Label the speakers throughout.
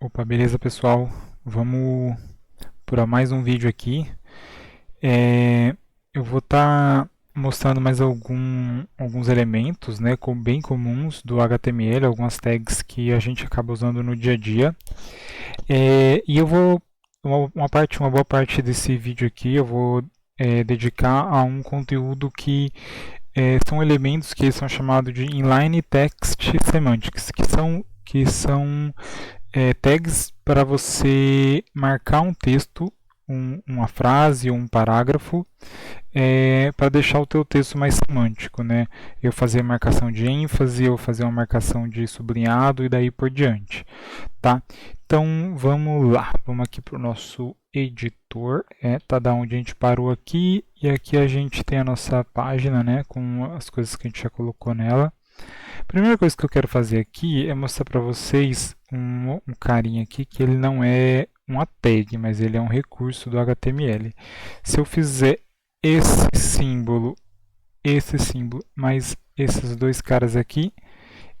Speaker 1: Opa, beleza pessoal? Vamos para mais um vídeo aqui. Eu vou estar mostrando mais alguns elementos, né, bem comuns do HTML, algumas tags que a gente acaba usando no dia a dia. E eu vou, uma boa parte desse vídeo aqui eu vou dedicar a um conteúdo que são elementos que são chamados de Inline Text Semantics, que são tags para você marcar um texto, uma frase ou um parágrafo, para deixar o teu texto mais semântico, né? Eu fazer marcação de ênfase, eu fazer uma marcação de sublinhado e daí por diante, tá? Então vamos lá, vamos aqui para o nosso editor, tá da onde a gente parou aqui, e aqui a gente tem a nossa página, né, com as coisas que a gente já colocou nela. A primeira coisa que eu quero fazer aqui é mostrar para vocês um carinha aqui que ele não é uma tag, mas ele é um recurso do HTML. Se eu fizer esse símbolo, mais esses dois caras aqui,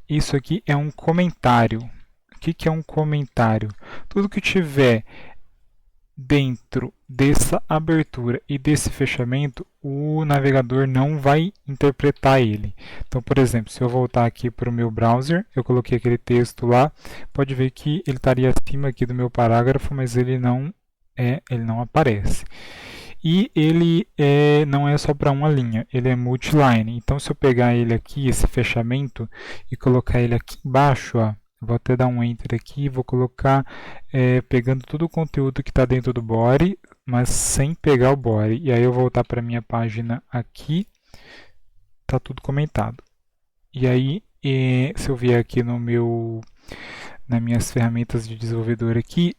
Speaker 1: isso aqui é um comentário. O que é um comentário? Tudo que tiver dentro dessa abertura e desse fechamento, o navegador não vai interpretar ele. Então, por exemplo, se eu voltar aqui para o meu browser, eu coloquei aquele texto lá, pode ver que ele estaria acima aqui do meu parágrafo, mas ele não aparece. E ele não é só para uma linha, ele é multiline. Então, se eu pegar ele aqui, esse fechamento, e colocar ele aqui embaixo, ó, vou até dar um Enter aqui, vou colocar pegando todo o conteúdo que está dentro do body, mas sem pegar o body. E aí eu voltar para a minha página aqui, está tudo comentado. E aí, se eu vier aqui nas minhas ferramentas de desenvolvedor aqui,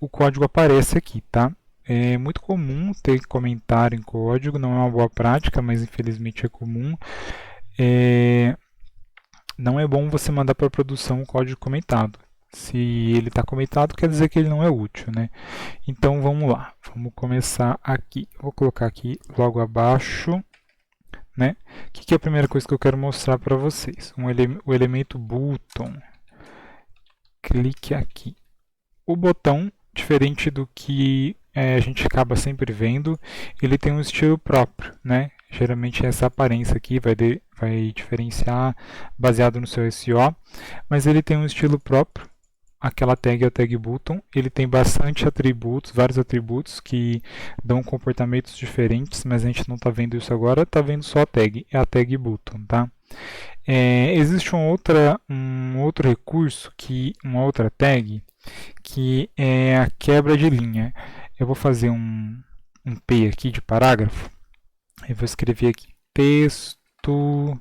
Speaker 1: o código aparece aqui, tá? É muito comum ter comentário em código, não é uma boa prática, mas infelizmente é comum. Não é bom você mandar para produção um código comentado. Se ele está comentado, quer dizer que ele não é útil, né? Então vamos lá, vamos começar aqui. Vou colocar aqui logo abaixo, né? O que é a primeira coisa que eu quero mostrar para vocês? O elemento button. Clique aqui. O botão, diferente do que a gente acaba sempre vendo, ele tem um estilo próprio, né? Geralmente essa aparência aqui vai diferenciar baseado no seu SEO, mas ele tem um estilo próprio. Aquela tag é o tag button, ele tem bastante atributos, vários atributos que dão comportamentos diferentes, mas a gente não está vendo isso agora, está vendo só a tag, é a tag button, tá? Existe um outro recurso, uma outra tag, que é a quebra de linha. Eu vou fazer um P aqui de parágrafo, eu vou escrever aqui, texto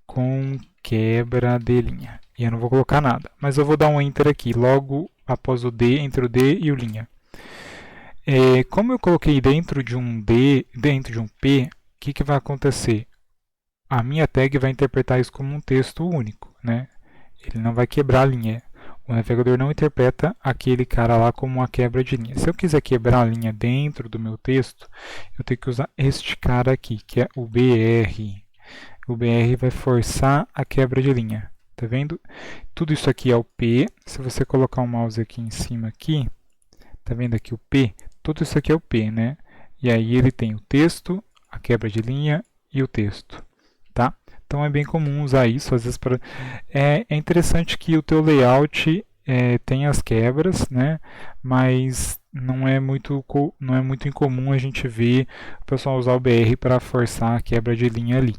Speaker 1: com quebra de linha. E eu não vou colocar nada, mas eu vou dar um Enter aqui, logo após o D, entre o D e o linha. Como eu coloquei dentro de um P, o que vai acontecer? A minha tag vai interpretar isso como um texto único, né? Ele não vai quebrar a linha. O navegador não interpreta aquele cara lá como uma quebra de linha. Se eu quiser quebrar a linha dentro do meu texto, eu tenho que usar este cara aqui, que é o BR. O BR vai forçar a quebra de linha. Tá vendo? Tudo isso aqui é o P. Se você colocar o mouse aqui em cima aqui, tá vendo aqui o P? Tudo isso aqui é o P, né? E aí ele tem o texto, a quebra de linha e o texto, tá? Então é bem comum usar isso, às vezes é interessante que o teu layout tenha as quebras, né? Mas não é muito incomum a gente ver o pessoal usar o BR para forçar a quebra de linha ali.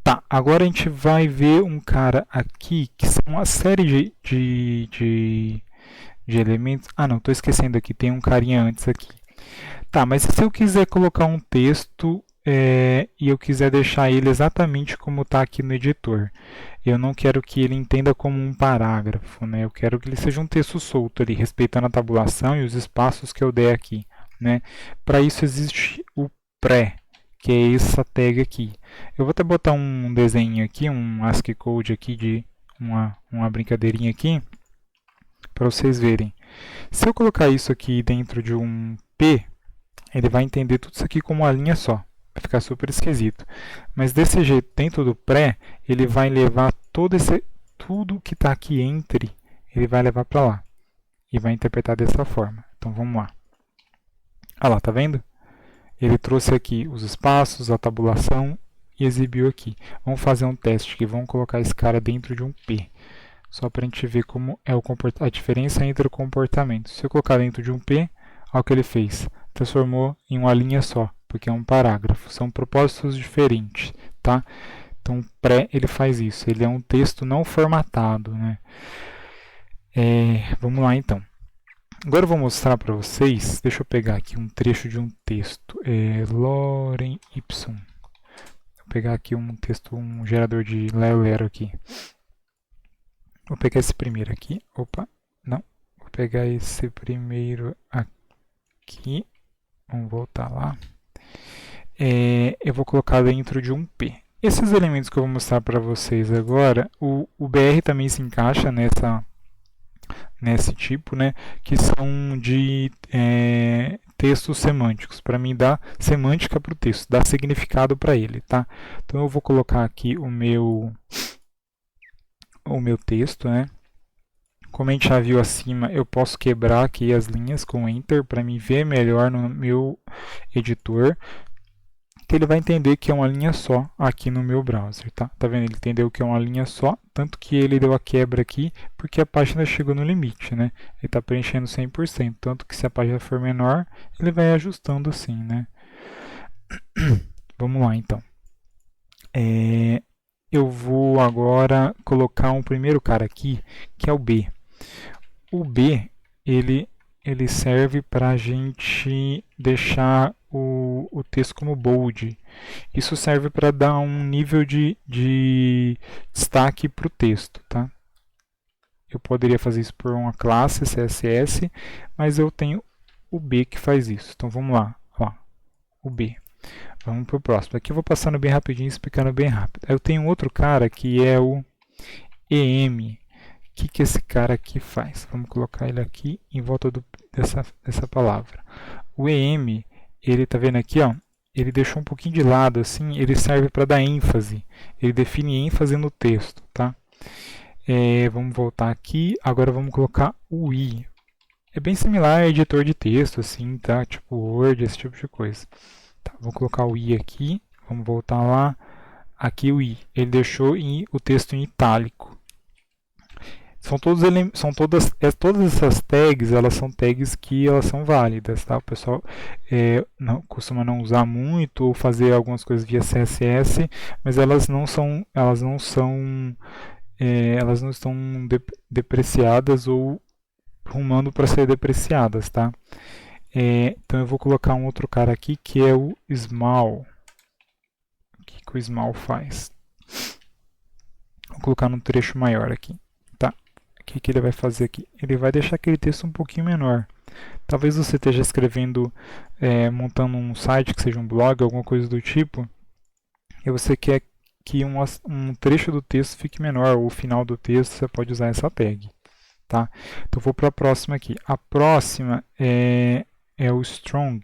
Speaker 1: Tá, agora a gente vai ver um cara aqui que são uma série de elementos. Ah, não, estou esquecendo aqui, tem um carinha antes aqui. Tá, mas se eu quiser colocar um texto e eu quiser deixar ele exatamente como está aqui no editor, eu não quero que ele entenda como um parágrafo, né? Eu quero que ele seja um texto solto ali, respeitando a tabulação e os espaços que eu der aqui, né? Para isso existe o pré, que é essa tag aqui. Eu vou até botar um desenho aqui, um ASCII code aqui de uma brincadeirinha aqui, para vocês verem. Se eu colocar isso aqui dentro de um P, ele vai entender tudo isso aqui como uma linha só. Vai ficar super esquisito. Mas desse jeito, dentro do pré, ele vai levar tudo que está aqui entre ele vai levar para lá e vai interpretar dessa forma. Então vamos lá. Olha lá, tá vendo? Ele trouxe aqui os espaços, a tabulação e exibiu aqui. Vamos fazer um teste aqui, vamos colocar esse cara dentro de um P. Só para a gente ver como é a diferença entre o comportamento. Se eu colocar dentro de um P, olha o que ele fez. Transformou em uma linha só, porque é um parágrafo. São propósitos diferentes, tá? Então, pré ele faz isso. Ele é um texto não formatado, né? Vamos lá, então. Agora eu vou mostrar para vocês. Deixa eu pegar aqui um trecho de um texto. Lorem Ipsum. Vou pegar aqui um texto, um gerador de Lero aqui. Vou pegar esse primeiro aqui. Opa, não. Vou pegar esse primeiro aqui. Vamos voltar lá. Eu vou colocar dentro de um P. Esses elementos que eu vou mostrar para vocês agora, o BR também se encaixa nesse tipo, né? Que são de textos semânticos. Para mim, dá semântica para o texto, dá significado para ele, tá? Então eu vou colocar aqui o meu texto, né? Como a gente já viu acima, eu posso quebrar aqui as linhas com Enter para me ver melhor no meu editor, que ele vai entender que é uma linha só aqui no meu browser, tá? Tá vendo? Ele entendeu que é uma linha só, tanto que ele deu a quebra aqui, porque a página chegou no limite, né? Ele está preenchendo 100%, tanto que se a página for menor, ele vai ajustando assim, né? Vamos lá, então. Eu vou agora colocar um primeiro cara aqui, que é o B. O B, ele serve para a gente deixar o texto como bold. Isso serve para dar um nível de destaque para o texto, tá? Eu poderia fazer isso por uma classe CSS, mas eu tenho o B que faz isso. Então vamos lá, ó, o B. Vamos para o próximo. Aqui eu vou passando bem rapidinho, explicando bem rápido. Eu tenho outro cara que é o EM. O que esse cara aqui faz? Vamos colocar ele aqui em volta dessa palavra. O EM, ele tá vendo aqui, ó, ele deixou um pouquinho de lado, assim, ele serve para dar ênfase. Ele define ênfase no texto, tá? Vamos voltar aqui. Agora vamos colocar o I. É bem similar a editor de texto, assim, tá? Tipo Word, esse tipo de coisa. Tá, vou colocar o I aqui. Vamos voltar lá. Aqui o I. Ele deixou o texto em itálico. Todas essas tags, elas são tags que elas são válidas, tá? O pessoal costuma não usar muito ou fazer algumas coisas via CSS, mas elas não estão depreciadas ou rumando para ser depreciadas, tá? Então eu vou colocar um outro cara aqui que é o small. O que o small faz? Vou colocar num trecho maior aqui. O que ele vai fazer aqui? Ele vai deixar aquele texto um pouquinho menor. Talvez você esteja escrevendo, montando um site que seja um blog, alguma coisa do tipo, e você quer que um trecho do texto fique menor, ou o final do texto, você pode usar essa tag. Tá? Então vou para a próxima aqui. A próxima é o strong.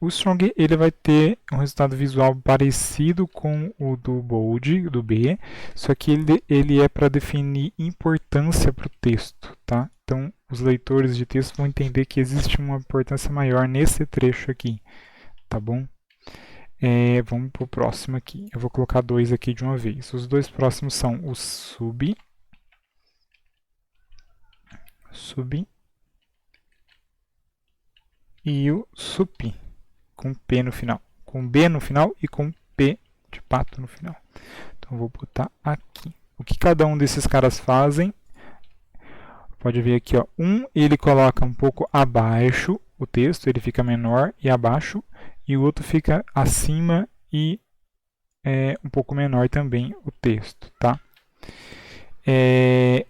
Speaker 1: O strong ele vai ter um resultado visual parecido com o do bold, do B, só que ele é para definir importância para o texto, tá? Então, os leitores de texto vão entender que existe uma importância maior nesse trecho aqui, tá bom? Vamos para o próximo aqui. Eu vou colocar dois aqui de uma vez. Os dois próximos são o sub e o sup. Com P no final, com B no final e com P de pato no final. Então vou botar aqui. O que cada um desses caras fazem? Pode ver aqui, ó. Ele coloca um pouco abaixo o texto, ele fica menor e abaixo, e o outro fica acima e um pouco menor também o texto, tá?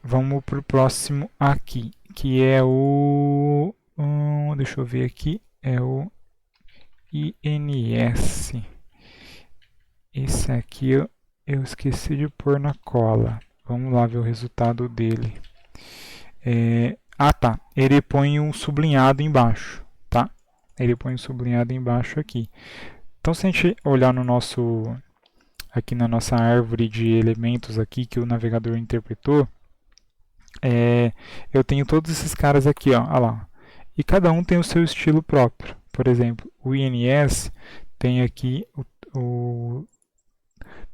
Speaker 1: Vamos para o próximo aqui, que é o deixa eu ver aqui, é o INS. Esse aqui eu esqueci de pôr na cola. Vamos lá ver o resultado dele. Tá. Ele põe um sublinhado embaixo, tá? Ele põe um sublinhado embaixo aqui. Então, se a gente olhar no nosso aqui na nossa árvore de elementos aqui que o navegador interpretou, eu tenho todos esses caras aqui, ó, lá. E cada um tem o seu estilo próprio. Por exemplo, o INS tem aqui o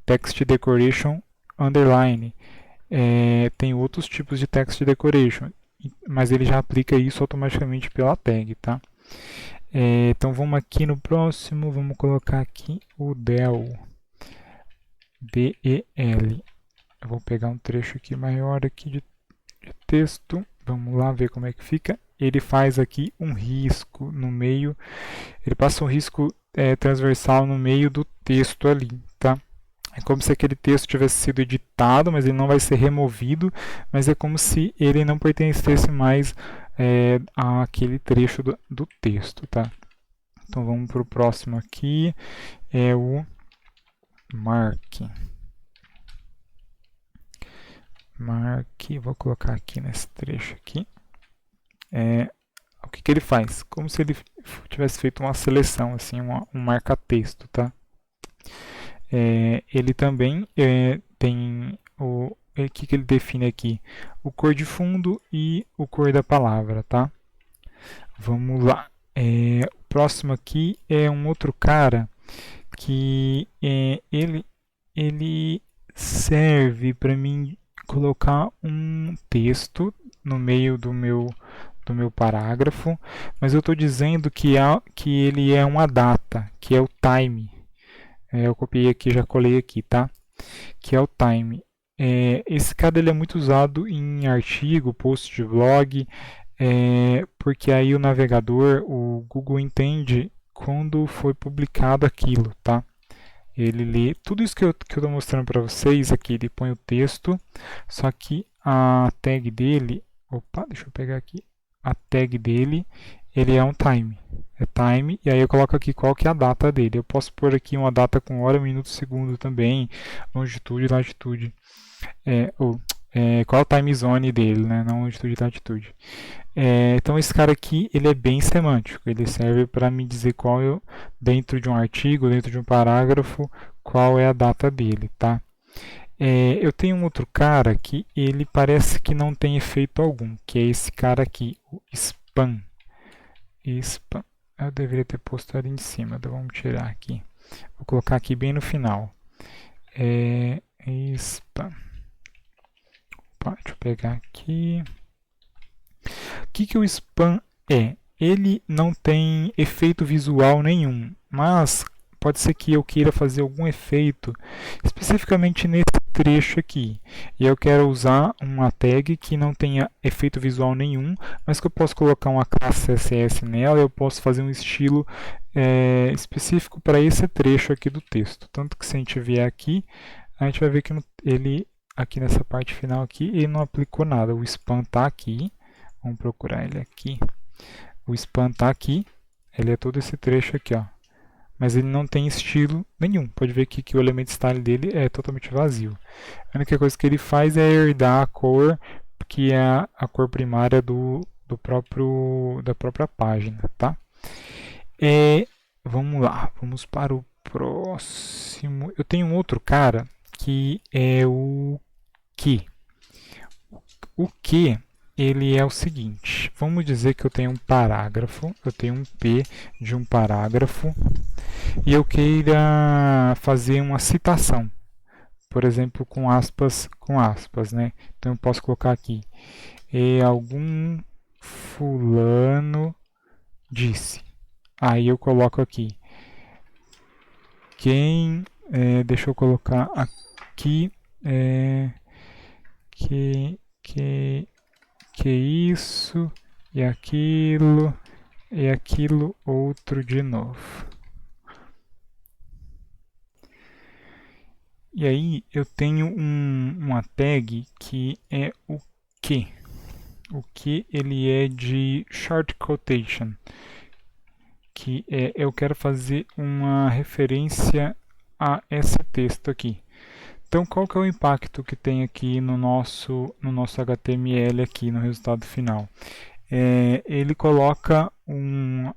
Speaker 1: Text Decoration Underline. Tem outros tipos de Text Decoration, mas ele já aplica isso automaticamente pela tag, tá? Então vamos aqui no próximo, vamos colocar aqui o del, D-E-L. Eu vou pegar um trecho aqui maior aqui de texto, vamos lá ver como é que fica. Ele faz aqui um risco no meio, ele passa um risco transversal no meio do texto ali, tá? É como se aquele texto tivesse sido editado, mas ele não vai ser removido, mas é como se ele não pertencesse mais àquele trecho do texto, tá? Então vamos para o próximo aqui, é o mark. Vou colocar aqui nesse trecho aqui. O que ele faz? Como se ele tivesse feito uma seleção, assim, um marca-texto, tá? Ele também tem o que ele define aqui? O cor de fundo e o cor da palavra, tá? Vamos lá. O próximo aqui é um outro cara que ele serve para mim colocar um texto no meio do meu parágrafo, mas eu estou dizendo que ele é uma data, que é o time. Eu copiei aqui, já colei aqui, tá? Que é o time. Esse cara ele é muito usado em artigo, post de blog, porque aí o navegador, o Google entende quando foi publicado aquilo, tá? Ele lê tudo isso que eu estou mostrando para vocês aqui, ele põe o texto, só que a tag dele, deixa eu pegar aqui, a tag dele, ele é um time, time, e aí eu coloco aqui qual que é a data dele. Eu posso pôr aqui uma data com hora, minuto, segundo também, longitude e latitude, qual é o time zone dele, né? Não longitude e latitude. Então esse cara aqui, ele é bem semântico, ele serve para me dizer dentro de um artigo, dentro de um parágrafo, qual é a data dele, tá? Eu tenho um outro cara que ele parece que não tem efeito algum, que é esse cara aqui, o span. Eu deveria ter posto ali em cima, então vamos tirar aqui. Vou colocar aqui bem no final. Spam. Deixa eu pegar aqui. O que o spam é? Ele não tem efeito visual nenhum, mas pode ser que eu queira fazer algum efeito especificamente nesse trecho aqui. E eu quero usar uma tag que não tenha efeito visual nenhum, mas que eu posso colocar uma classe CSS nela, eu posso fazer um estilo específico para esse trecho aqui do texto. Tanto que se a gente vier aqui, a gente vai ver que ele, aqui nessa parte final aqui, ele não aplicou nada. O spam está aqui. Vamos procurar ele aqui. O spam está aqui. Ele é todo esse trecho aqui, ó. Mas ele não tem estilo nenhum. Pode ver aqui que o elemento style dele é totalmente vazio. A única coisa que ele faz é herdar a cor, que é a cor primária da própria página, tá? Vamos lá, vamos para o próximo. Eu tenho um outro cara que é o que. O que ele é o seguinte, vamos dizer que eu tenho um parágrafo, eu tenho um P de um parágrafo e eu queira fazer uma citação, por exemplo, com aspas, né? Então eu posso colocar aqui, algum fulano disse. Aí eu coloco aqui, deixa eu colocar aqui, que isso e aquilo outro de novo. E aí eu tenho uma tag que é o que. O que ele é de short quotation, que eu quero fazer uma referência a esse texto aqui. Então, qual que é o impacto que tem aqui no nosso HTML aqui no resultado final? Ele coloca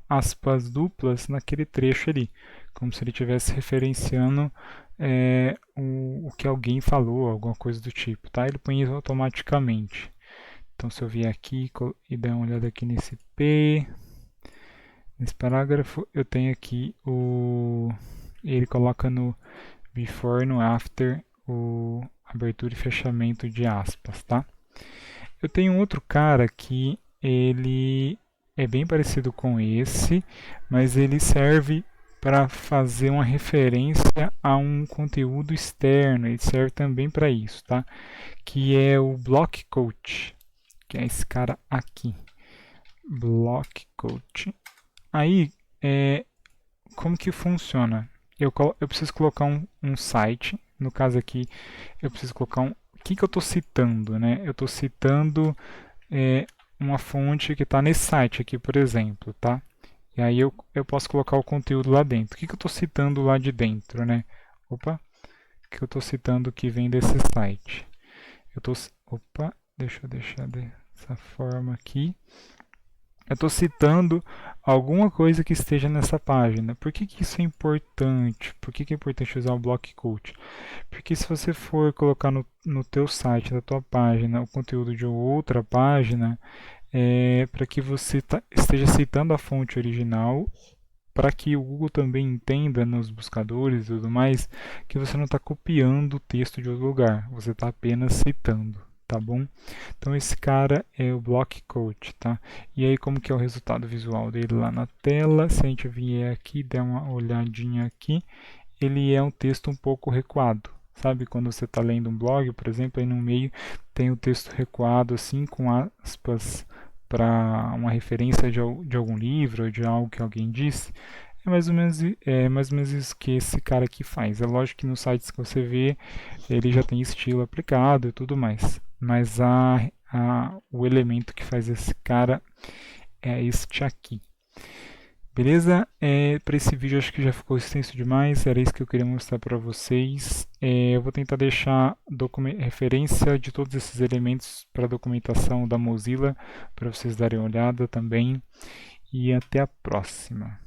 Speaker 1: aspas duplas naquele trecho ali, como se ele estivesse referenciando o que alguém falou, alguma coisa do tipo, tá? Ele põe isso automaticamente. Então, se eu vier aqui e der uma olhada aqui nesse nesse parágrafo, eu tenho aqui ele coloca no before e no after o abertura e fechamento de aspas, tá? Eu tenho um outro cara que ele é bem parecido com esse, mas ele serve para fazer uma referência a um conteúdo externo, ele serve também para isso, tá? Que é o Block Coach, que é esse cara aqui, Block Coach. Aí, como que funciona? Eu preciso colocar um site, no caso aqui, eu preciso colocar o que eu estou citando, né? Eu estou citando uma fonte que está nesse site aqui, por exemplo, tá? E aí eu posso colocar o conteúdo lá dentro. O que eu estou citando lá de dentro, né? Opa, o que eu estou citando que vem desse site? Deixa eu deixar dessa forma aqui. Eu estou citando alguma coisa que esteja nessa página. Por que isso é importante? Por que é importante usar o Block Coach? Porque se você for colocar no teu site, na tua página, o conteúdo de outra página, para que você esteja citando a fonte original, para que o Google também entenda nos buscadores e tudo mais, que você não está copiando o texto de outro lugar, você está apenas citando, tá bom? Então esse cara é o Block Coach, tá? E aí como que é o resultado visual dele lá na tela? Se a gente vier aqui, der uma olhadinha aqui, ele é um texto um pouco recuado. Sabe quando você está lendo um blog, por exemplo, aí no meio tem o texto recuado assim, com aspas para uma referência de algum livro ou de algo que alguém disse? É mais ou menos isso que esse cara aqui faz. É lógico que nos sites que você vê, ele já tem estilo aplicado e tudo mais. Mas o elemento que faz esse cara é este aqui. Beleza? Para esse vídeo acho que já ficou extenso demais, era isso que eu queria mostrar para vocês. Eu vou tentar deixar referência de todos esses elementos para a documentação da Mozilla, para vocês darem uma olhada também. E até a próxima.